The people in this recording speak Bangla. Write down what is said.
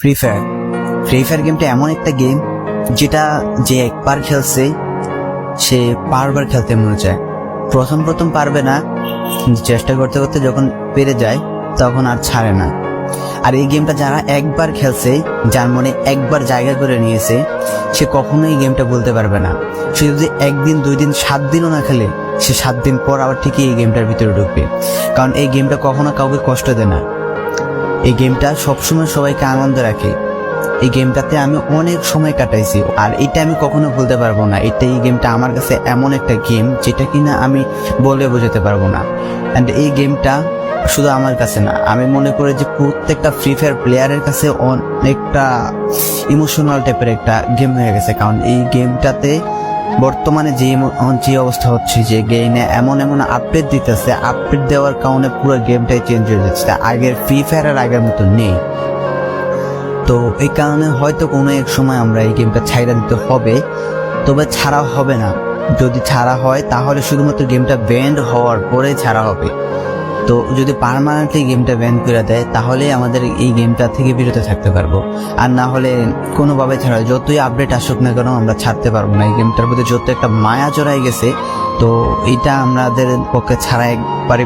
ফ্রি ফায়ার গেমটা এমন একটা গেম যেটা যে একবার খেলছে সে বারবার খেলতে মনে চায়। প্রথম পারবে না, চেষ্টা করতে করতে যখন পেরে যায় তখন আর ছাড়ে না। আর এই গেমটা যারা একবার খেলছে, যার মনে একবার জায়গা করে নিয়েছে, সে কখনোই এই গেমটা বলতে পারবে না। সে যদি 1 দিন 2 দিন 7 দিনও না খেলে, সে 7 দিন পর আবার ঠিকই এই গেমটার ভিতরে ঢুকবে। কারণ এই গেমটা কখনো কাউকে কষ্ট দেয় না। এই গেমটা সবসময় সবাইকে আনন্দ রাখে। এই গেমটাতে আমি অনেক সময় কাটাইছি, আর এটা আমি কখনো ভুলতে পারবো না। এই গেমটা আমার কাছে এমন একটা গেম যেটা কিনা আমি বলে বোঝাতে পারবো না। অ্যান্ড এই গেমটা শুধু আমার কাছে না, আমি মনে করি যে প্রত্যেকটা ফ্রি ফায়ার প্লেয়ারের কাছে অনেকটা ইমোশনাল টাইপের একটা গেম হয়ে গেছে। কারণ এই গেমটাতে বর্তমানে যে অবস্থা হচ্ছে, যে গেমে এমন আপডেট দিতেছে, আপডেট দেওয়ার কারণে পুরো গেমটাই চেঞ্জ হয়ে যাচ্ছে। আগের ফ্রি ফায়ার আর আগের মতো নেই। তো এই কারণে হয়তো কোনো এক সময় আমরা এই গেমটা ছাইড়া দিতে হবে, তবে ছাড়া হবে না। যদি ছাড়া হয় তাহলে শুধুমাত্র গেমটা ব্যান্ড হওয়ার পরে ছাড়া হবে। তো যদি পার্মানেন্টলি গেমটা ব্যান করে দেয় তাহলে আমাদের এই গেমটা থেকে বিরত থাকতে পারবো। আর না হলে কোনোভাবে ছাড়া, যতই আপডেট আসুক না কেন আমরা ছাড়তে পারবো না। এই গেমটার প্রতি যত একটা মায়া জড়াই গেছে, তো এটা আমাদের পক্ষে ছাড়া একবারে